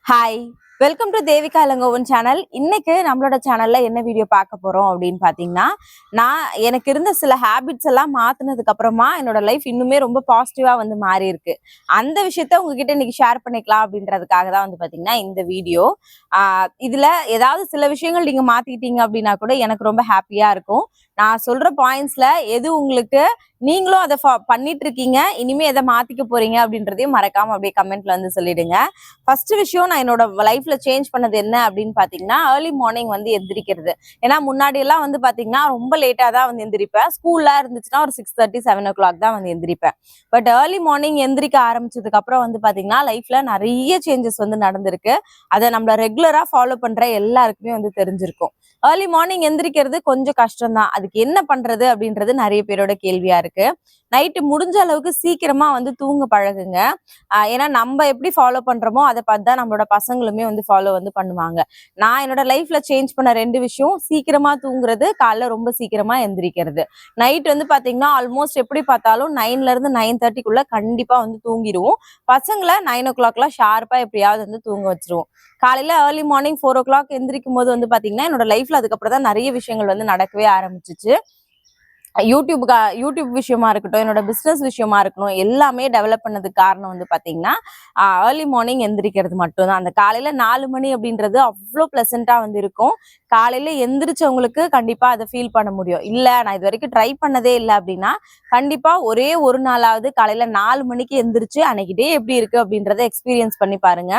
Hi, welcome to Devika Ilangovan channel. இன்னைக்கு நம்மளோட சேனல்ல என்ன வீடியோ பார்க்க போறோம் அப்படின்னு பாத்தீங்கன்னா, நான் எனக்கு இருந்த சில ஹேபிட்ஸ் எல்லாம் மாத்தினதுக்கு அப்புறமா என்னோட லைஃப் இன்னுமே ரொம்ப பாசிட்டிவா வந்து மாறி இருக்கு. அந்த விஷயத்த உங்ககிட்ட இன்னைக்கு ஷேர் பண்ணிக்கலாம் அப்படின்றதுக்காக தான் வந்து பாத்தீங்கன்னா இந்த வீடியோ. இதுல ஏதாவது சில விஷயங்கள் நீங்க மாத்திக்கிட்டீங்க அப்படின்னா கூட எனக்கு ரொம்ப ஹாப்பியா இருக்கும். நான் சொல்ற பாயிண்ட்ஸ்ல எது உங்களுக்கு நீங்களும் அதை பண்ணிட்டு இருக்கீங்க, இனிமே எதை மாத்திக்க போறீங்க அப்படின்றதையும் மறக்காம அப்படியே கமெண்ட்ல வந்து சொல்லிடுங்க. ஃபர்ஸ்ட் விஷயம் நான் என்னோட லைஃப்ல சேஞ்ச் பண்ணது என்ன அப்படின்னு பாத்தீங்கன்னா, ஏர்லி மார்னிங் வந்து எந்திரிக்கிறது. ஏன்னா முன்னாடி எல்லாம் வந்து பாத்தீங்கன்னா ரொம்ப லேட்டா தான் வந்து எந்திரிப்பேன். ஸ்கூல்ல இருந்துச்சுன்னா ஒரு 6:30 7 o'clock தான் வந்து எந்திரிப்பேன். பட் ஏர்லி மார்னிங் எந்திரிக்க ஆரம்பிச்சதுக்கு அப்புறம் வந்து பாத்தீங்கன்னா லைஃப்ல நிறைய சேஞ்சஸ் வந்து நடந்திருக்கு. அதை நம்மள ரெகுலரா ஃபாலோ பண்ற எல்லாருக்குமே வந்து தெரிஞ்சிருக்கும். ஏர்லி மார்னிங் எந்திரிக்கிறது கொஞ்சம் கஷ்டம் தான். அதுக்கு என்ன பண்றது அப்படின்றது நிறைய பேரோட கேள்வியா இருக்கு. நைட்டு முடிஞ்ச அளவுக்கு சீக்கிரமா வந்து தூங்க பழகுங்க. ஏன்னா நம்ம எப்படி ஃபாலோ பண்றோமோ அதை பார்த்து தான் நம்மளோட பசங்களுமே வந்து ஃபாலோ வந்து பண்ணுவாங்க. நான் என்னோட லைஃப்ல சேஞ்ச் பண்ண 2 விஷயம், சீக்கிரமா தூங்குறது, காலைல ரொம்ப சீக்கிரமா எந்திரிக்கிறது. நைட் வந்து பாத்தீங்கன்னா ஆல்மோஸ்ட் எப்படி பார்த்தாலும் 9ல இருந்து 9:30க்குள்ள கண்டிப்பா வந்து தூங்கிடுவோம். பசங்களை 9 o'clockலாம் ஷார்ப்பா எப்படியாவது வந்து தூங்க வச்சிருவோம். காலையில ஏர்லி மார்னிங் 4 o'clock எந்திரிக்கும் போது வந்து பாத்தீங்கன்னா என்னோட லைஃப்ல அதுக்கப்புறம் தான் நிறைய விஷயங்கள் வந்து நடக்கவே ஆரம்பிச்சிச்சு. யூடியூப் விஷயமா இருக்கட்டும், என்னோட பிசினஸ் விஷயமா இருக்கணும், எல்லாமே டெவலப் பண்ணதுக்கு காரணம் வந்து பாத்தீங்கன்னா ஏர்லி மார்னிங் எந்திரிக்கிறது மட்டும்தான். அந்த காலையில 4 மணி அப்படின்றது அவ்வளோ பிளசண்டா வந்து இருக்கும். காலையில எந்திரிச்சவங்களுக்கு கண்டிப்பா அதை ஃபீல் பண்ண முடியும். இல்ல நான் இது வரைக்கும் ட்ரை பண்ணதே இல்லை அப்படின்னா கண்டிப்பா ஒரே ஒரு நாளாவது காலையில 4 மணிக்கு எந்திரிச்சு அன்னைக்கு டே எப்படி இருக்கு அப்படின்றத எக்ஸ்பீரியன்ஸ் பண்ணி பாருங்க.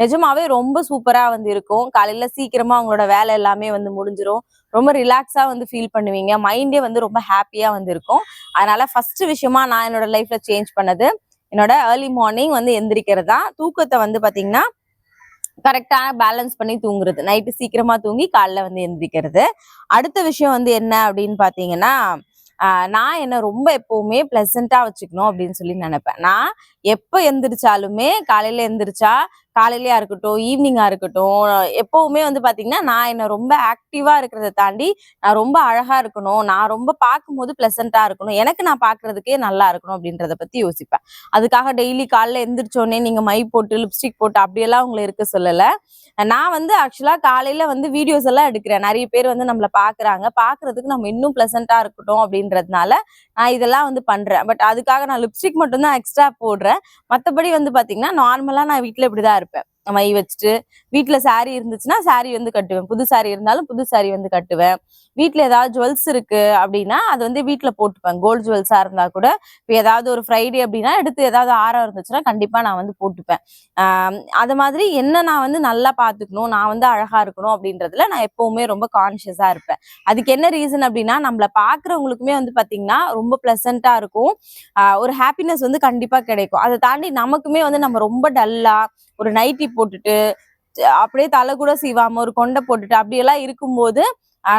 நிஜமாவே ரொம்ப சூப்பரா வந்து இருக்கும். காலையில சீக்கிரமா உங்களோட வேலை எல்லாமே வந்து முடிஞ்சிரும். ரொம்ப ரிலாக்ஸா வந்து ஃபீல் பண்ணுவீங்க. மைண்டே வந்து ரொம்ப ஹாப்பியா வந்து இருக்கும். அதனால ஃபர்ஸ்ட் விஷயமா நான் என்னோட லைஃப்ல சேஞ்ச் பண்ணது என்னோட ஏர்லி மார்னிங் வந்து எந்திரிக்கிறது தான். தூக்கத்தை வந்து பாத்தீங்கன்னா கரெக்டா பேலன்ஸ் பண்ணி தூங்குறது. நைட்டு சீக்கிரமா தூங்கி காலைல வந்து எந்திரிக்கிறது. அடுத்த விஷயம் வந்து என்ன அப்படின்னு பாத்தீங்கன்னா, நான் என்ன ரொம்ப எப்பவுமே பிளசண்டா வச்சுக்கணும் அப்படின்னு சொல்லி நினைப்பேன். நான் எப்ப எந்திரிச்சாலுமே காலையில எந்திரிச்சா காலையிலயா இருக்கட்டும், ஈவினிங்கா இருக்கட்டும், எப்பவுமே வந்து பாத்தீங்கன்னா நான் என்ன ரொம்ப ஆக்டிவா இருக்கிறத தாண்டி நான் ரொம்ப அழகா இருக்கணும், நான் ரொம்ப பார்க்கும்போது பிளசண்டா இருக்கணும், எனக்கு நான் பாக்குறதுக்கே நல்லா இருக்கணும் அப்படின்றத பத்தி யோசிப்பேன். அதுக்காக டெய்லி காலைல எந்திரிச்சோடனே நீங்க மை போட்டு லிப்ஸ்டிக் போட்டு அப்படியெல்லாம் உங்களை இருக்க சொல்லல. நான் வந்து ஆக்சுவலா காலையில வந்து வீடியோஸ் எல்லாம் எடுக்கிறேன். நிறைய பேர் வந்து நம்மள பாக்குறாங்க, பாக்குறதுக்கு நம்ம இன்னும் பிளசண்டா இருக்கட்டும் அப்படின்றதுனால நான் இதெல்லாம் வந்து பண்றேன். பட் அதுக்காக நான் லிப்ஸ்டிக் மட்டும் தான் எக்ஸ்ட்ரா போடுறேன். மத்தபடி வந்து பாத்தீங்கன்னா நார்மலா நான் வீட்டுல இப்படிதான் இருப்பேன். மை வச்சுட்டு வீட்டுல சாரி இருந்துச்சுன்னா சாரி வந்து கட்டுவேன். புது சாரி இருந்தாலும் புது சாரி வந்து கட்டுவேன். வீட்டுல ஏதாவது ஜுவல்ஸ் இருக்கு அப்படின்னா அது வந்து வீட்டுல போட்டுப்பேன். கோல்டு ஜுவல்ஸா இருந்தா கூட இப்ப ஏதாவது ஒரு ஃப்ரைடே அப்படின்னா எடுத்து ஏதாவது ஆரம் இருந்துச்சுன்னா கண்டிப்பா நான் வந்து போட்டுப்பேன். அது மாதிரி என்ன நான் வந்து நல்லா பாத்துக்கணும், நான் வந்து அழகா இருக்கணும் அப்படின்றதுல நான் எப்பவுமே ரொம்ப கான்சியஸா இருப்பேன். அதுக்கு என்ன ரீசன் அப்படின்னா நம்மள பாக்குறவங்களுக்குமே வந்து பாத்தீங்கன்னா ரொம்ப பிளசண்டா இருக்கும். ஒரு ஹாப்பினஸ் வந்து கண்டிப்பா கிடைக்கும். அதை தாண்டி நமக்குமே வந்து நம்ம ரொம்ப டல்லா ஒரு நைட்டி போட்டுட்டு அப்படியே தலை கூட சீவாம ஒரு கொண்டை போட்டுட்டு அப்படியெல்லாம் இருக்கும்போது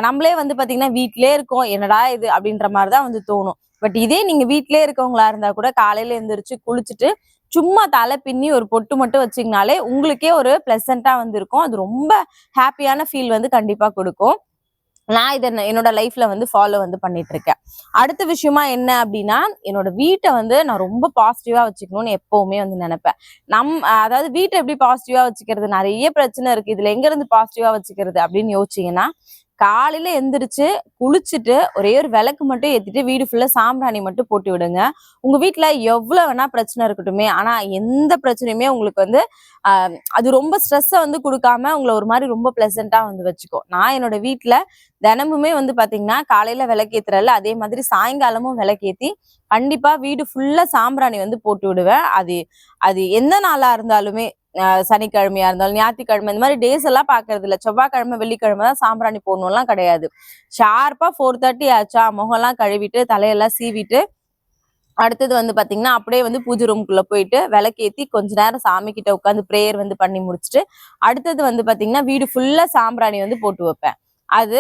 நம்மளே வந்து பாத்தீங்கன்னா வீட்டிலே இருக்கோம், என்னடா இது அப்படின்ற மாதிரிதான் வந்து தோணும். பட் இதே நீங்க வீட்டிலே இருக்கவங்களா இருந்தா கூட காலையில எழுந்திரிச்சு குளிச்சுட்டு சும்மா தலை பின்னி ஒரு பொட்டு மட்டும் வச்சிங்கனாலே உங்களுக்கே ஒரு பிளசண்டா வந்து இருக்கும். அது ரொம்ப ஹாப்பியான ஃபீல் வந்து கண்டிப்பா கொடுக்கும். நான் இதை என்னோட லைஃப்ல வந்து ஃபாலோ வந்து பண்ணிட்டு இருக்கேன். அடுத்த விஷயமா என்ன அப்படின்னா, என்னோட வீட்டை வந்து நான் ரொம்ப பாசிட்டிவா வச்சுக்கணும்னு எப்பவுமே வந்து நினைப்பேன். அதாவது வீட்டை எப்படி பாசிட்டிவா வச்சுக்கிறது, நிறைய பிரச்சனை இருக்கு, இதுல எங்க இருந்து பாசிட்டிவா வச்சுக்கிறது அப்படின்னு யோசிச்சீங்கன்னா, காலையில எந்திரிச்சு குளிச்சுட்டு ஒரே ஒரு விளக்கு மட்டும் ஏத்திட்டு வீடு ஃபுல்லா சாம்பிராணி மட்டும் போட்டு விடுங்க. உங்க வீட்டுல எவ்வளவு வேணா பிரச்சனை இருக்கட்டுமே, ஆனா எந்த பிரச்சனையுமே உங்களுக்கு வந்து அது ரொம்ப ஸ்ட்ரெஸ்ஸை வந்து கொடுக்காம உங்களை ஒரு மாதிரி ரொம்ப பிளசண்டா வந்து வச்சுக்கோ. நான் என்னோட வீட்டுல தினமுமே வந்து பாத்தீங்கன்னா காலையில விளக்கேத்துறல, அதே மாதிரி சாயங்காலமும் விளக்கேத்தி கண்டிப்பா வீடு ஃபுல்லா சாம்பிராணி வந்து போட்டு விடுவேன். அது அது எந்த நாளா இருந்தாலுமே, சனிக்கிழமையா இருந்தாலும் ஞாயிற்றுக்கிழமை, இந்த மாதிரி டேஸ் எல்லாம் பாக்குறது இல்ல. செவ்வாய்க்கிழமை வெள்ளிக்கிழமை தான் சாம்பிராணி போடணும்லாம் கிடையாது. ஷார்ப்பா 4:30 ஆச்சா முகம்லாம் கழுவிட்டு தலையெல்லாம் சீவிட்டு அடுத்தது வந்து பாத்தீங்கன்னா அப்படியே வந்து பூஜை ரூம்குள்ள போயிட்டு விளக்கேத்தி கொஞ்ச நேரம் சாமி கிட்ட உட்காந்து பிரேயர் வந்து பண்ணி முடிச்சுட்டு அடுத்தது வந்து பாத்தீங்கன்னா வீடு ஃபுல்லா சாம்பிராணி வந்து போட்டு வைப்பேன். அது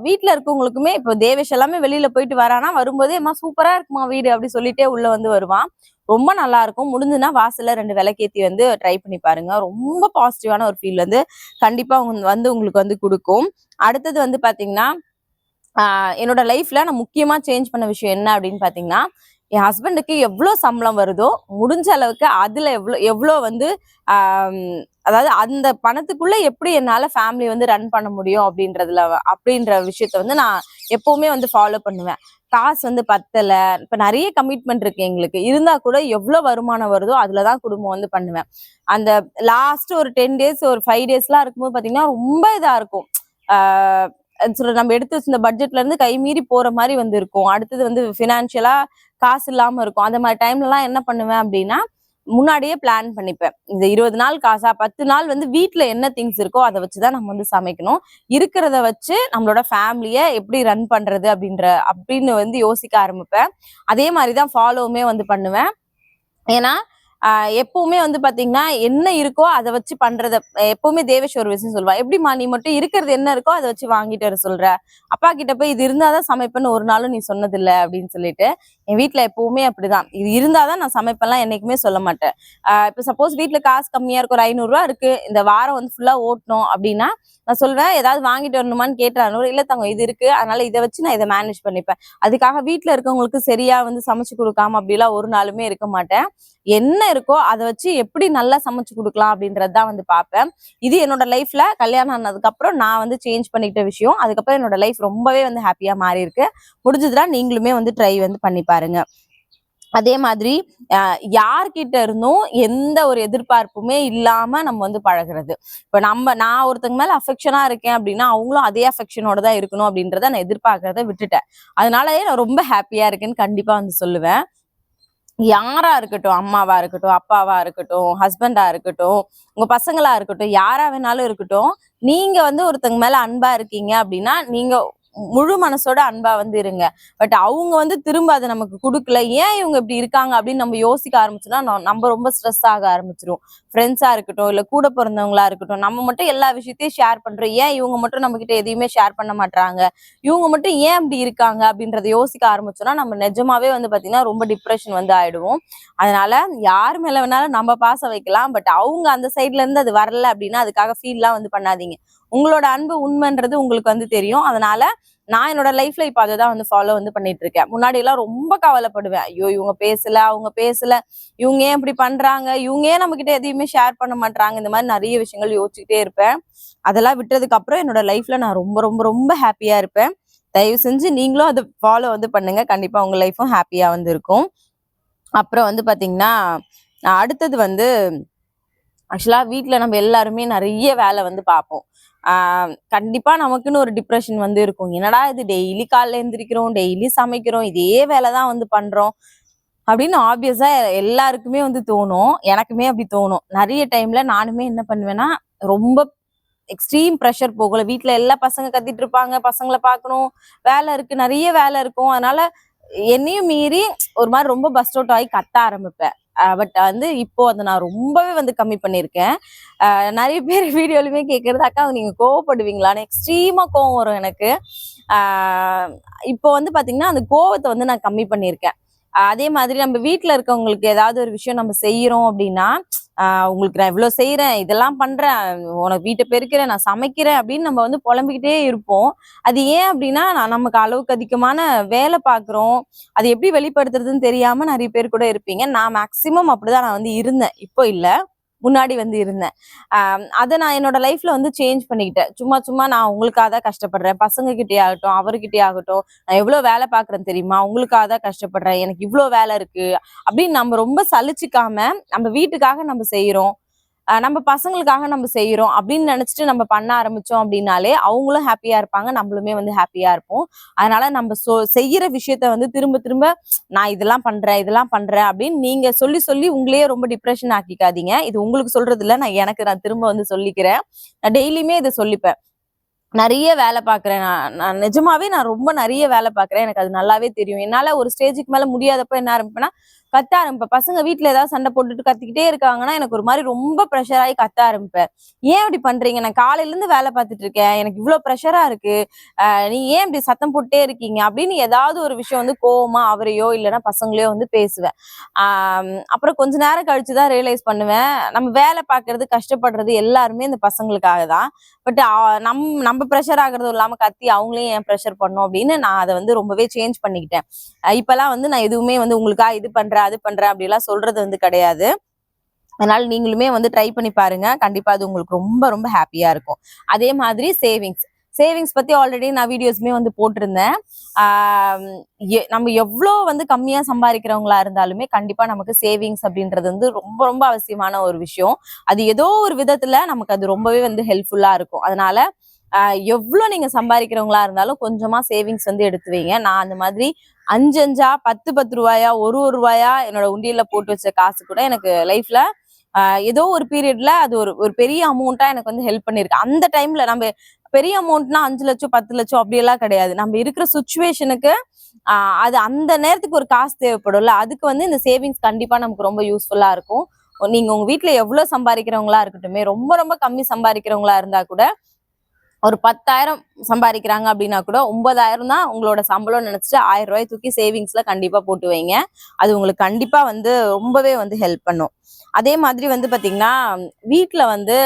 வீட்டுல இருக்கவங்களுக்குமே, இப்போ தேவேஷ் எல்லாமே வெளியில போயிட்டு வரானா வரும்போதே அம்மா சூப்பரா இருக்குமா வீடு அப்படி சொல்லிட்டே உள்ள வந்து வருவான். ரொம்ப நல்லா இருக்கும். முடிஞ்சுன்னா வாசல்ல 2 விளக்கேத்தி வந்து ட்ரை பண்ணி பாருங்க. ரொம்ப பாசிட்டிவான ஒரு ஃபீல் வந்து கண்டிப்பா வந்து உங்களுக்கு வந்து கொடுக்கும். அடுத்தது வந்து பாத்தீங்கன்னா என்னோட லைஃப்ல நான் முக்கியமா சேஞ்ச் பண்ண விஷயம் என்ன அப்படின்னு பாத்தீங்கன்னா, என் ஹஸ்பண்டுக்கு எவ்வளவு சம்பளம் வருதோ முடிஞ்ச அளவுக்கு அதுல எவ்வளவு வந்து அதாவது அந்த பணத்துக்குள்ள எப்படி என்னால ஃபேமிலி வந்து ரன் பண்ண முடியும் அப்படின்ற விஷயத்த வந்து நான் எப்பவுமே வந்து ஃபாலோ பண்ணுவேன். காசு வந்து பத்தல, இப்ப நிறைய கமிட்மெண்ட் இருக்கு எங்களுக்கு, இருந்தா கூட எவ்வளவு வருமானம் வருதோ அதுலதான் குடும்பம் வந்து பண்ணுவேன். அந்த லாஸ்ட் ஒரு 10 days ஒரு 5 daysலாம் இருக்கும்போது பாத்தீங்கன்னா ரொம்ப இதா இருக்கும். ஆஹ் நம்ம எடுத்து வச்சிருந்த பட்ஜெட்ல இருந்து கை மீறி போற மாதிரி வந்து இருக்கும். அடுத்தது வந்து பினான்சியலா காசு இல்லாம இருக்கும். அந்த மாதிரி டைம்ல எல்லாம் என்ன பண்ணுவேன் அப்படின்னா முன்னாடியே பிளான் பண்ணிப்பேன். இந்த 20 நாள் காசா, 10 நாள் வந்து வீட்டுல என்ன திங்ஸ் இருக்கோ அதை வச்சுதான் நம்ம வந்து சமைக்கணும். இருக்கிறத வச்சு நம்மளோட ஃபேமிலிய எப்படி ரன் பண்றது அப்படின்னு வந்து யோசிக்க ஆரம்பிப்பேன். அதே மாதிரிதான் ஃபாலோவுமே வந்து பண்ணுவேன். ஏன்னா எப்பவுமே வந்து பாத்தீங்கன்னா என்ன இருக்கோ அதை வச்சு பண்றத எப்பவுமே தேவேஷ் ஒரு விஷயம் சொல்லுவா, எப்படிமா நீ மட்டும் இருக்கிறது என்ன இருக்கோ அதை வச்சு வாங்கிட்டு வர சொல்ற, அப்பா கிட்ட போய் இது இருந்தாதான் சமைப்பேன்னு ஒரு நாளும் நீ சொன்னதில்லை அப்படின்னு சொல்லிட்டு என் வீட்டுல எப்பவுமே அப்படிதான், இது இருந்தாதான் நான் சமைப்பெல்லாம் என்னைக்குமே சொல்ல மாட்டேன். இப்ப சப்போஸ் வீட்டுல காசு கம்மியா இருக்கு, ஒரு 500 ரூபா இருக்கு, இந்த வாரம் வந்து ஃபுல்லா ஓட்டணும் அப்படின்னா நான் சொல்வேன் ஏதாவது வாங்கிட்டு வரணுமான்னு கேட்டாலும் இல்ல தங்கம் இது இருக்கு அதனால இதை வச்சு நான் இதை மேனேஜ் பண்ணிப்பேன். அதுக்காக வீட்டுல இருக்கவங்களுக்கு சரியா வந்து சமைச்சு கொடுக்காம அப்படிலாம் ஒரு நாளுமே இருக்க மாட்டேன். என்ன இருக்கோ அதை வச்சு எப்படி நல்லா சமைச்சு கொடுக்கலாம் அப்படின்றதுதான் வந்து பார்ப்பேன். இது என்னோட லைஃப்ல கல்யாணம் ஆனதுக்கு அப்புறம் நான் வந்து சேஞ்ச் பண்ணிக்கிட்ட விஷயம். அதுக்கப்புறம் என்னோட லைஃப் ரொம்பவே வந்து ஹாப்பியா மாறி இருக்கு. முடிஞ்சதுன்னா நீங்களுமே வந்து ட்ரை வந்து பண்ணி பாருங்க. அதே மாதிரி யார்கிட்ட இருந்தும் எந்த ஒரு எதிர்பார்ப்புமே இல்லாம நம்ம வந்து பழகுறது. இப்ப நான் ஒருத்தங்க மேல அஃபெக்ஷனா இருக்கேன் அப்படின்னா அவங்களும் அதே அஃபெக்ஷனோட தான் இருக்கணும் அப்படின்றத நான் எதிர்பார்க்கறத விட்டுட்டேன். அதனாலயே நான் ரொம்ப ஹாப்பியா இருக்கேன்னு கண்டிப்பா வந்து சொல்லுவேன். யாரா இருக்கட்டும், அம்மாவா இருக்கட்டும், அப்பாவா இருக்கட்டும், ஹஸ்பண்டா இருக்கட்டும், உங்க பசங்களா இருக்கட்டும், யாரா வேணாலும் இருக்கட்டும், நீங்க வந்து ஒருத்தங்க மேல அன்பா இருக்கீங்க அப்படின்னா நீங்க முழு மனசோட அன்பா வந்து இருங்க. பட் அவங்க வந்து திரும்ப அதை நமக்கு கொடுக்கல, ஏன் இவங்க இப்படி இருக்காங்க அப்படின்னு நம்ம யோசிக்க ஆரம்பிச்சோம்னா நம்ம ரொம்ப ஸ்ட்ரெஸ் ஆக ஆரம்பிச்சிரும். ஃப்ரெண்ட்ஸா இருக்கட்டும் இல்ல கூட பிறந்தவங்களா இருக்கட்டும், நம்ம மட்டும் எல்லா விஷயத்தையும் ஷேர் பண்றோம், ஏன் இவங்க மட்டும் நம்ம கிட்ட எதையுமே ஷேர் பண்ண மாட்டாங்க, இவங்க மட்டும் ஏன் அப்படி இருக்காங்க அப்படின்றத யோசிக்க ஆரம்பிச்சோம்னா நம்ம நிஜமாவே வந்து பாத்தீங்கன்னா ரொம்ப டிப்ரெஷன் வந்து ஆயிடுவோம். அதனால யார் மேல வேணாலும் நம்ம பாசம் வைக்கலாம், பட் அவங்க அந்த சைட்ல இருந்து அது வரல அப்படின்னா அதுக்காக ஃபீல்லாம் வந்து பண்ணாதீங்க. உங்களோட அன்பு உண்மைன்றது உங்களுக்கு வந்து தெரியும். அதனால நான் என்னோட லைஃப்ல இப்ப அதைதான் வந்து ஃபாலோ வந்து பண்ணிட்டு இருக்கேன். முன்னாடி எல்லாம் ரொம்ப கவலைப்படுவேன், ஐயோ இவங்க பேசல அவங்க பேசல, இவங்க ஏன் இப்படி பண்றாங்க, இவங்க ஏன் நம்ம கிட்ட எதையுமே ஷேர் பண்ண மாட்டாங்க, இந்த மாதிரி நிறைய விஷயங்கள் யோசிச்சுக்கிட்டே இருப்பேன். அதெல்லாம் விட்டதுக்கு அப்புறம் என்னோட லைஃப்ல நான் ரொம்ப ரொம்ப ரொம்ப ஹாப்பியா இருப்பேன். தயவு செஞ்சு நீங்களும் அதை ஃபாலோ வந்து பண்ணுங்க, கண்டிப்பா உங்க லைஃபும் ஹாப்பியா வந்து இருக்கும். அப்புறம் வந்து பாத்தீங்கன்னா அடுத்தது வந்து ஆக்சுவலா வீட்டுல நம்ம எல்லாருமே நிறைய வேலை வந்து பார்ப்போம். கண்டிப்பா நமக்குன்னு ஒரு டிப்ரெஷன் வந்து இருக்கும். என்னடா இது டெய்லி காலைல எந்திரிக்கிறோம், டெய்லி சமைக்கிறோம், இதே வேலைதான் வந்து பண்றோம் அப்படின்னு ஆப்வியஸா எல்லாருக்குமே வந்து தோணும். எனக்குமே அப்படி தோணும். நிறைய டைம்ல நானுமே என்ன பண்ணுவேன்னா ரொம்ப எக்ஸ்ட்ரீம் ப்ரெஷர் போகல, வீட்டுல எல்லா பசங்க கத்திட்டு இருப்பாங்க, பசங்களை பார்க்கணும், வேலை இருக்கு, நிறைய வேலை இருக்கும், அதனால என்னையும் மீறி ஒரு மாதிரி ரொம்ப பஸ்ட் அவுட் ஆகி கத்த ஆரம்பிப்பேன். பட் வந்து இப்போ அதை நான் ரொம்பவே வந்து கம்மி பண்ணியிருக்கேன். நிறைய பேர் வீடியோலுமே கேட்கறது, அக்கா நீங்க கோவப்படுவீங்களான்னு, எக்ஸ்ட்ரீமா கோவம் வரும் எனக்கு. இப்போ வந்து பாத்தீங்கன்னா அந்த கோவத்தை வந்து நான் கம்மி பண்ணியிருக்கேன். அதே மாதிரி நம்ம வீட்டுல இருக்கவங்களுக்கு ஏதாவது ஒரு விஷயம் நம்ம செய்யறோம் அப்படின்னா உங்களுக்கு நான் இவ்வளவு செய்யறேன், இதெல்லாம் பண்றேன், உனக்கு வீட்டை பெருக்கிறேன், நான் சமைக்கிறேன் அப்படின்னு நம்ம வந்து புலம்பிக்கிட்டே இருப்போம். அது ஏன் அப்படின்னா நமக்கு அளவுக்கு அதிகமான வேலை பார்க்குறோம், அது எப்படி வெளிப்படுத்துறதுன்னு தெரியாம நிறைய பேர் கூட இருப்பீங்க. நான் மேக்சிமம் அப்படிதான் நான் வந்து இருந்தேன், இப்போ இல்லை, முன்னாடி வந்து இருந்தேன். அதை நான் என்னோட லைஃப்ல வந்து சேஞ்ச் பண்ணிக்கிட்டேன். சும்மா சும்மா நான் உங்களுக்காக தான் கஷ்டப்படுறேன், பசங்க கிட்டே ஆகட்டும் அவர்கிட்டயே ஆகட்டும், நான் எவ்வளவு வேலை பார்க்குறேன் தெரியுமா, உங்களுக்காக தான் கஷ்டப்படுறேன், எனக்கு இவ்வளவு வேலை இருக்கு அப்படின்னு நம்ம ரொம்ப சலிச்சுக்காம நம்ம வீட்டுக்காக நம்ம செய்யறோம், நம்ம பசங்களுக்காக நம்ம செய்யறோம் அப்படின்னு நினைச்சிட்டு நம்ம பண்ண ஆரம்பிச்சோம் அப்படின்னாலே அவங்களும் ஹாப்பியா இருப்பாங்க, நம்மளுமே வந்து ஹாப்பியா இருப்போம். அதனால நம்ம செய்யற விஷயத்த வந்து திரும்ப திரும்ப நான் இதெல்லாம் பண்றேன் அப்படின்னு நீங்க சொல்லி சொல்லி உங்களையே ரொம்ப டிப்ரெஷன் ஆக்கிக்காதீங்க. இது உங்களுக்கு சொல்றது இல்ல, நான் திரும்ப வந்து சொல்லிக்கிறேன். நான் டெய்லியுமே இதை சொல்லிப்பேன். நிறைய வேலை பார்க்குறேன், நான் நிஜமாவே நான் ரொம்ப நிறைய வேலை பார்க்குறேன், எனக்கு அது நல்லாவே தெரியும். என்னால ஒரு ஸ்டேஜுக்கு மேல முடியாதப்ப என்ன ஆரம்பிப்பேன்னா கத்த ஆரம்பிப்பேன். பசங்க வீட்டுல ஏதாவது சண்டை போட்டுட்டு கத்திக்கிட்டே இருக்காங்கன்னா எனக்கு ஒரு மாதிரி ரொம்ப ப்ரெஷர் ஆகி கத்த ஆரம்பிப்பேன். ஏன் இப்படி பண்றீங்க? நான் காலையில இருந்து வேலை பார்த்துட்டு இருக்கேன், எனக்கு இவ்வளவு ப்ரெஷரா இருக்கு, நீ ஏன் இப்படி சத்தம் போட்டே இருக்கீங்க அப்படின்னு ஏதாவது ஒரு விஷயம் வந்து கோவமா அவரையோ இல்லைன்னா பசங்களையோ வந்து பேசுவேன். அப்புறம் கொஞ்ச நேரம் கழிச்சுதான் ரியலைஸ் பண்ணுவேன், நம்ம வேலை பார்க்கறது கஷ்டப்படுறது எல்லாருமே இந்த பசங்களுக்காக தான். பட் நம்ம ப்ரெஷர் ஆகுறதும் இல்லாம கத்தி அவங்களையும் ஏன் ப்ரெஷர் பண்ணும் அப்படின்னு நான் அதை வந்து ரொம்பவே சேஞ்ச் பண்ணிக்கிட்டேன். இப்பெல்லாம் வந்து நான் எதுவுமே வந்து உங்களுக்கா இது பண்றேன் அது பண்றேன் அப்படிலாம் சொல்றது வந்து கிடையாது. அதனால நீங்களுமே வந்து ட்ரை பண்ணி பாருங்க, கண்டிப்பா அது உங்களுக்கு ரொம்ப ரொம்ப ஹாப்பியா இருக்கும். அதே மாதிரி சேவிங்ஸ் பத்தி ஆல்ரெடி நான் வீடியோஸ்மே வந்து போட்டிருந்தேன். நம்ம எவ்வளோ வந்து கம்மியா சம்பாதிக்கிறவங்களா இருந்தாலுமே கண்டிப்பா நமக்கு சேவிங்ஸ் அப்படின்றது வந்து ரொம்ப ரொம்ப அவசியமான ஒரு விஷயம். அது ஏதோ ஒரு விதத்துல நமக்கு அது ரொம்பவே வந்து ஹெல்ப்ஃபுல்லா இருக்கும். அதனால எவ்வளோ நீங்க சம்பாதிக்கிறவங்களா இருந்தாலும் கொஞ்சமா சேவிங்ஸ் வந்து எடுத்து வைங்க. நான் அந்த மாதிரி 5 5 10 ரூபாயா, ஒரு ரூபாயா என்னோட உண்டியல்ல போட்டு வச்ச காசு கூட எனக்கு லைஃப்ல ஏதோ ஒரு பீரியட்ல அது ஒரு ஒரு பெரிய அமௌண்ட்டா எனக்கு வந்து ஹெல்ப் பண்ணிருக்கு. அந்த டைம்ல நம்ம பெரிய அமௌண்ட்னா 5 லட்சம் 10 லட்சம் அப்படியெல்லாம் கிடையாது. நம்ம இருக்கிற சுச்சுவேஷனுக்கு அது அந்த நேரத்துக்கு ஒரு காசு தேவைப்படும்ல, அதுக்கு வந்து இந்த சேவிங்ஸ் கண்டிப்பா நமக்கு ரொம்ப யூஸ்ஃபுல்லா இருக்கும். நீங்க உங்க வீட்டுல எவ்வளவு சம்பாதிக்கிறவங்களா இருக்கட்டுமே, ரொம்ப ரொம்ப கம்மி சம்பாதிக்கிறவங்களா இருந்தா கூட ஒரு 10,000 சம்பாதிக்கிறாங்க அப்படின்னா கூட 9,000 தான் உங்களோட சம்பளம் நினைச்சிட்டு 1000 ரூபாய் தூக்கி சேவிங்ஸ்ல கண்டிப்பா போட்டு வைங்க. அது உங்களுக்கு கண்டிப்பா வந்து ரொம்பவே வந்து ஹெல்ப் பண்ணும். அதே மாதிரி வந்து பாத்தீங்கன்னா வீட்டுல வந்து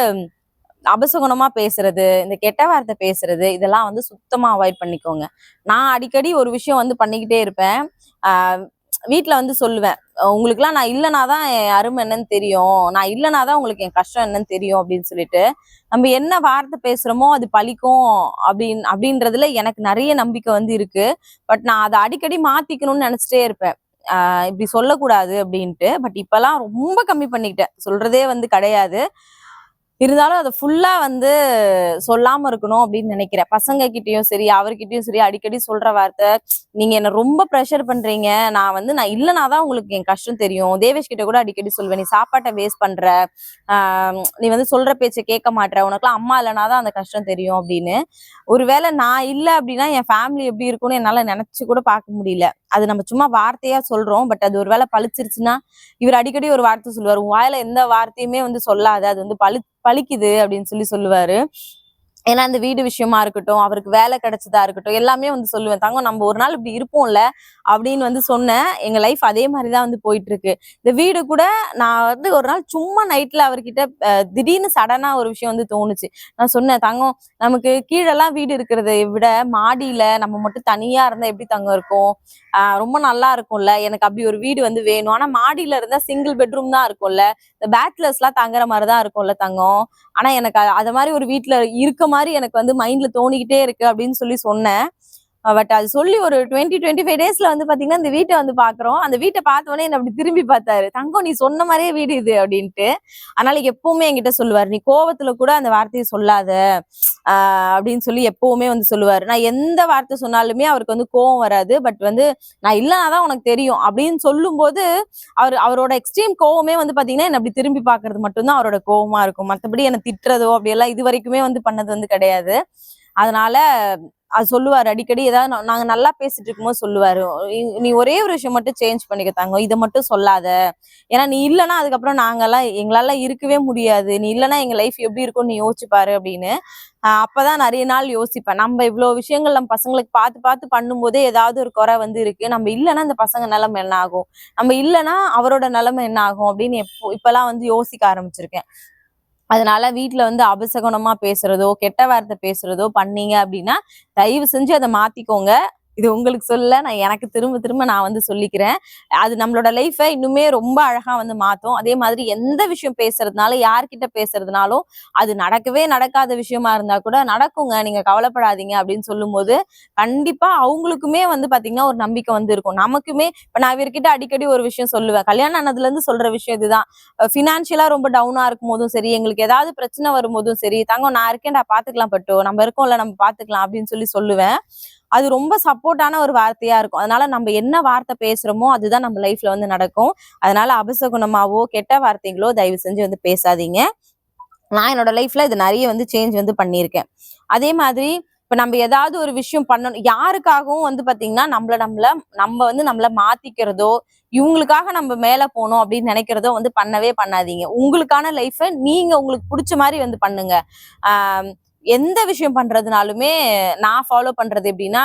அபசகுணமா பேசுறது, இந்த கெட்ட வார்த்தை பேசுறது இதெல்லாம் வந்து சுத்தமா அவாய்ட் பண்ணிக்கோங்க. நான் அடிக்கடி ஒரு விஷயம் வந்து பண்ணிக்கிட்டே இருப்பேன். ஆஹ் வீட்டுல வந்து சொல்லுவேன், உங்களுக்குலாம் நான் இல்லைனாதான் என் அருமை என்னன்னு தெரியும், நான் இல்லைனாதான் உங்களுக்கு என் கஷ்டம் என்னன்னு தெரியும் அப்படின்னு சொல்லிட்டு நம்ம என்ன வார்த்தை பேசுறோமோ அது பலிக்கும் அப்படின்றதுல எனக்கு நிறைய நம்பிக்கை வந்து இருக்கு. பட் நான் அதை அடிக்கடி மாத்திக்கணும்னு நினைச்சிட்டே இருப்பேன், இப்படி சொல்லக்கூடாது அப்படின்ட்டு. பட் இப்பெல்லாம் ரொம்ப கம்மி பண்ணிக்கிட்டேன், சொல்றதே வந்து கிடையாது. இருந்தாலும் அதை ஃபுல்லா வந்து சொல்லாம இருக்கணும் அப்படின்னு நினைக்கிறேன். பசங்க கிட்டயும் சரி அவர்கிட்டயும் சரி அடிக்கடி சொல்ற வார்த்தை, நீங்க என்ன ரொம்ப ப்ரெஷர் பண்றீங்க, நான் இல்லைனாதான் உங்களுக்கு என் கஷ்டம் தெரியும். தேவேஷ் கிட்ட கூட அடிக்கடி சொல்வேன், நீ சாப்பாட்டை வேஸ்ட் பண்ற, நீ வந்து சொல்ற பேச்சை கேட்க மாட்டேற, உனக்குலாம் அம்மா இல்லைனாதான் அந்த கஷ்டம் தெரியும் அப்படின்னு. ஒருவேளை நான் இல்லை அப்படின்னா என் ஃபேமிலி எப்படி இருக்கும்னு என்னால நினைச்சு கூட பார்க்க முடியல. அது நம்ம சும்மா வார்த்தையா சொல்றோம், பட் அது ஒருவேளை பழிச்சிருச்சுன்னா, இவர் அடிக்கடி ஒரு வார்த்தை சொல்லுவார், உன் வாயில எந்த வார்த்தையுமே வந்து சொல்லாத, அது வந்து பழிக்குது அப்படின்னு சொல்லுவாரு. ஏன்னா இந்த வீடு விஷயமா இருக்கட்டும், அவருக்கு வேலை கிடைச்சதா இருக்கட்டும், எல்லாமே வந்து சொல்லுவேன், தங்கம் நம்ம ஒரு நாள் இப்படி இருப்போம்ல அப்படின்னு வந்து சொன்னேன். எங்க லைஃப் அதே மாதிரிதான் வந்து போயிட்டு இருக்கு. இந்த வீடு கூட நான் வந்து ஒரு நாள் சும்மா நைட்ல அவர்கிட்ட திடீர்னு சடனா ஒரு விஷயம் வந்து தோணுச்சு. நான் சொன்னேன், தங்கம் நமக்கு கீழெல்லாம் வீடு இருக்கிறத விட மாடியில நம்ம மட்டும் தனியா இருந்தா எப்படி தங்கம் இருக்கும், ரொம்ப நல்லா இருக்கும்ல, எனக்கு அப்படி ஒரு வீடு வந்து வேணும். ஆனா மாடியில இருந்தா சிங்கிள் பெட்ரூம் தான் இருக்கும்ல, இந்த பேச்சுலர்ஸ் எல்லாம் தங்குற மாதிரிதான் இருக்கும்ல தங்கம், ஆனா எனக்கு அது மாதிரி ஒரு வீட்டுல இருக்க மாதிரி எனக்கு வந்து மைண்ட்ல தோணிக்கிட்டே இருக்கு அப்படின்னு சொன்னேன். பட் அது சொல்லி ஒரு 20-25 டேஸ்ல வந்து பாத்தீங்கன்னா இந்த வீட்டை வந்து பாக்குறோம். அந்த வீட்டை பார்த்தோன்னே என்ன அப்படி திரும்பி பார்த்தாரு, தங்கம் நீ சொன்ன மாதிரியே வீடு இது அப்படின்ட்டு. அதனால எப்பவுமே என்கிட்ட சொல்லுவாரு, நீ கோவத்துல கூட அந்த வார்த்தையை சொல்லாத அப்படின்னு சொல்லி எப்பவுமே வந்து சொல்லுவாரு. நான் எந்த வார்த்தை சொன்னாலுமே அவருக்கு வந்து கோவம் வராது. பட் வந்து நான் இல்லைனாதான் உனக்கு தெரியும் அப்படின்னு சொல்லும் போது அவரோட எக்ஸ்ட்ரீம் கோவமே வந்து பாத்தீங்கன்னா என்ன அப்படி திரும்பி பாக்குறது மட்டும்தான் அவரோட கோவமா இருக்கும். மத்தபடி என்ன திட்டுறதோ அப்படியெல்லாம் இது வரைக்குமே வந்து பண்ணது வந்து கிடையாது. அதனால அது சொல்லுவாரு அடிக்கடி, ஏதாவது நாங்க நல்லா பேசிட்டு இருக்கும்போது சொல்லுவாரு, நீ ஒரே ஒரு விஷயம் மட்டும் சேஞ்ச் பண்ணிக்க தங்கம், இதை மட்டும் சொல்லாத, ஏன்னா நீ இல்லைன்னா அதுக்கப்புறம் எங்களால இருக்கவே முடியாது, நீ இல்லைன்னா எங்க லைஃப் எப்படி இருக்கும்னு நீ யோசிச்சு பாரு அப்படின்னு. அப்பதான் நிறைய நாள் யோசிப்பேன், நம்ம இவ்வளவு விஷயங்கள் நம்ம பசங்களுக்கு பார்த்து பார்த்து பண்ணும்போதே ஏதாவது ஒரு குறை வந்து இருக்கு, நம்ம இல்லைன்னா இந்த பசங்க நிலைமை என்ன ஆகும், நம்ம இல்லைன்னா அவரோட நிலைமை என்ன ஆகும் அப்படின்னு இப்பெல்லாம் வந்து யோசிக்க ஆரம்பிச்சிருக்கேன். அதனால வீட்டுல வந்து அபசகுணமா பேசுறதோ கெட்ட வார்த்தை பேசுறதோ பண்ணீங்க அப்படின்னா தயவு செஞ்சு அதை மாத்திக்கோங்க. இது உங்களுக்கு சொல்ல நான் எனக்கு திரும்ப திரும்ப நான் வந்து சொல்லிக்கிறேன். அது நம்மளோட லைஃபை இன்னுமே ரொம்ப அழகா வந்து மாத்தும். அதே மாதிரி எந்த விஷயம் பேசுறதுனால யார்கிட்ட பேசுறதுனாலும் அது நடக்கவே நடக்காத விஷயமா இருந்தா கூட நடக்குங்க, நீங்க கவலைப்படாதீங்க அப்படின்னு சொல்லும் போது கண்டிப்பா அவங்களுக்குமே வந்து பாத்தீங்கன்னா ஒரு நம்பிக்கை வந்து இருக்கும். நமக்குமே இப்ப நான் இவர்கிட்ட அடிக்கடி ஒரு விஷயம் சொல்லுவேன், கல்யாணம் ஆனதுல இருந்து சொல்ற விஷயம் இதுதான். பினான்சியலா ரொம்ப டவுனா இருக்கும் போதும் சரி, எங்களுக்கு ஏதாவது பிரச்சனை வரும்போதும் சரி, தங்கம் நான் இருக்கேன்டா பாத்துக்கலாம், பட்டோ நம்ம இருக்கோம்ல நம்ம பாத்துக்கலாம் அப்படின்னு சொல்லுவேன். அது ரொம்ப சப்போர்ட்டான ஒரு வார்த்தையா இருக்கும். அதனால நம்ம என்ன வார்த்தை பேசுறோமோ அதுதான் நம்ம லைஃப்ல வந்து நடக்கும். அதனால அபசகுணமாவோ கெட்ட வார்த்தைகளோ தயவு செஞ்சு வந்து பேசாதீங்க. நான் என்னோட லைஃப்ல இது நிறைய வந்து சேஞ்ச் வந்து பண்ணியிருக்கேன். அதே மாதிரி இப்ப நம்ம ஏதாவது ஒரு விஷயம் பண்ணணும், யாருக்காகவும் வந்து பாத்தீங்கன்னா நம்மள மாத்திக்கிறதோ, இவங்களுக்காக நம்ம மேல போகணும் அப்படின்னு நினைக்கிறதோ வந்து பண்ணவே பண்ணாதீங்க. உங்களுக்கான லைஃப நீங்க உங்களுக்கு பிடிச்ச மாதிரி வந்து பண்ணுங்க. ஆஹ் எந்த விஷயம் பண்றதுனாலுமே நான் ஃபாலோ பண்றது எப்படின்னா,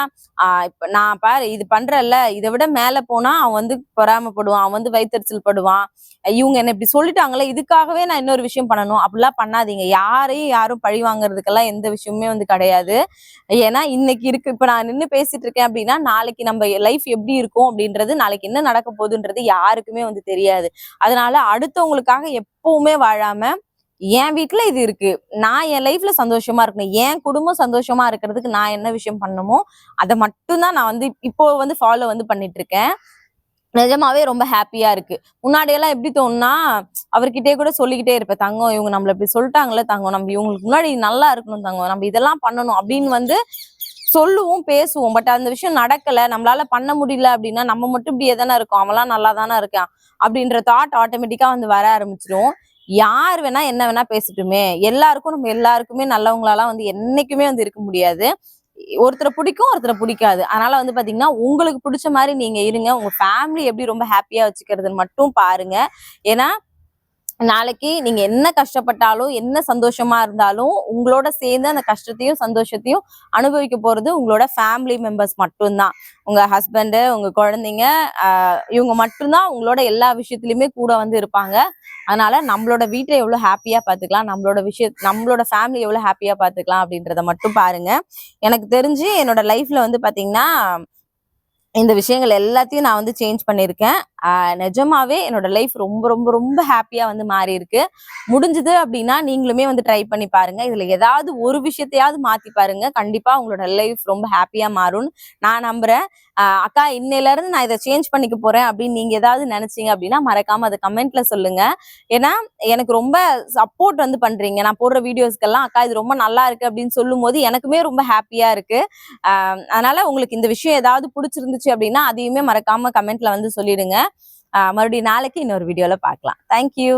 இப்ப நான் பாரு இது பண்றேன்ல, இதை விட மேல போனா அவன் வந்து பொறாமைப்படுவான், அவன் வந்து வயித்தெரிச்சல் படுவான், இவங்க என்ன இப்படி சொல்லிட்டாங்களே, இதுக்காகவே நான் இன்னொரு விஷயம் பண்ணணும் அப்படிலாம் பண்ணாதீங்க. யாரையும் யாரும் பழி வாங்குறதுக்கெல்லாம் எந்த விஷயமுமே வந்து கிடையாது. ஏன்னா இன்னைக்கு இருக்கு, இப்ப நான் நின்னு பேசிட்டு இருக்கேன் அப்படின்னா, நாளைக்கு நம்ம லைஃப் எப்படி இருக்கும் அப்படின்றது, நாளைக்கு என்ன நடக்க போகுதுன்றது யாருக்குமே வந்து தெரியாது. அதனால அடுத்தவங்களுக்காக எப்பவுமே வாழாம, என் வீட்டுல இது இருக்கு, நான் என் லைஃப்ல சந்தோஷமா இருக்கணும், என் குடும்பம் சந்தோஷமா இருக்கிறதுக்கு நான் என்ன விஷயம் பண்ணணுமோ அதை மட்டும்தான் நான் வந்து இப்போ வந்து ஃபாலோ வந்து பண்ணிட்டு இருக்கேன். நிஜமாவே ரொம்ப ஹாப்பியா இருக்கு. முன்னாடி எல்லாம் எப்படி தோணுனா, அவர்கிட்டயே கூட சொல்லிக்கிட்டே இருப்பேன், தங்கம் இவங்க நம்மள இப்படி சொல்லிட்டாங்கல்ல தங்கம், நம்ம இவங்களுக்கு முன்னாடி நல்லா இருக்கணும் தங்கம், நம்ம இதெல்லாம் பண்ணணும் அப்படின்னு வந்து சொல்லுவோம், பேசுவோம். பட் அந்த விஷயம் நடக்கல, நம்மளால பண்ண முடியல அப்படின்னா, நம்ம மட்டும் இப்படியே தானே இருக்கோம், அவன்லாம் நல்லா தானே இருக்கான் அப்படின்ற தாட் ஆட்டோமேட்டிக்கா வந்து வர ஆரம்பிச்சிடும். யார் வேணா என்ன வேணா பேசட்டுமே, நம்ம எல்லாருக்குமே நல்லவங்களாலாம் வந்து என்னைக்குமே வந்து இருக்க முடியாது. ஒருத்தரை பிடிக்கும், ஒருத்தரை பிடிக்காது. அதனால வந்து பாத்தீங்கன்னா, உங்களுக்கு பிடிச்ச மாதிரி நீங்க இருங்க. உங்க ஃபேமிலி எப்படி ரொம்ப ஹாப்பியா வச்சுக்கிறதுன்னு மட்டும் பாருங்க. ஏன்னா நாளைக்கு நீங்க என்ன கஷ்டப்பட்டாலும், என்ன சந்தோஷமா இருந்தாலும், உங்களோட சேர்ந்து அந்த கஷ்டத்தையும் சந்தோஷத்தையும் அனுபவிக்க போறது உங்களோட ஃபேமிலி மெம்பர்ஸ் மட்டும்தான். உங்க ஹஸ்பண்ட், உங்க குழந்தைங்க, இவங்க மட்டும்தான் உங்களோட எல்லா விஷயத்திலயுமே கூட வந்து இருப்பாங்க. அதனால நம்மளோட வீட்டை எவ்வளவு ஹாப்பியா பாத்துக்கலாம், நம்மளோட ஃபேமிலி எவ்வளவு ஹாப்பியா பாத்துக்கலாம் அப்படின்றத மட்டும் பாருங்க. எனக்கு தெரிஞ்சு என்னோட லைஃப்ல வந்து பாத்தீங்கன்னா, இந்த விஷயங்கள் எல்லாத்தையும் நான் வந்து சேஞ்ச் பண்ணியிருக்கேன். நிஜமாவே என்னோட லைஃப் ரொம்ப ரொம்ப ரொம்ப ஹாப்பியா வந்து மாறி இருக்கு. முடிஞ்சது அப்படின்னா நீங்களுமே வந்து ட்ரை பண்ணி பாருங்க. இதுல ஏதாவது ஒரு விஷயத்தையாவது மாத்தி பாருங்க. கண்டிப்பா உங்களோட லைஃப் ரொம்ப ஹாப்பியா மாறும்னு நான் நம்புறேன். அக்கா இன்னையில இருந்து நான் இதை சேஞ்ச் பண்ணிக்க போறேன் அப்படின்னு நீங்க ஏதாவது நினைச்சீங்க அப்படின்னா மறக்காம அதை கமெண்ட்ல சொல்லுங்க. ஏன்னா எனக்கு ரொம்ப சப்போர்ட் வந்து பண்றீங்க. நான் போடுற வீடியோஸ்க்கெல்லாம் அக்கா இது ரொம்ப நல்லா இருக்கு அப்படின்னு சொல்லும் போது எனக்குமே ரொம்ப ஹாப்பியா இருக்கு. அதனால உங்களுக்கு இந்த விஷயம் ஏதாவது பிடிச்சிருந்துச்சு அப்படின்னா அதையுமே மறக்காம கமெண்ட்ல வந்து சொல்லிடுங்க. மறுபடியும் நாளைக்கு இன்னொரு வீடியோல பார்க்கலாம். தேங்க்யூ.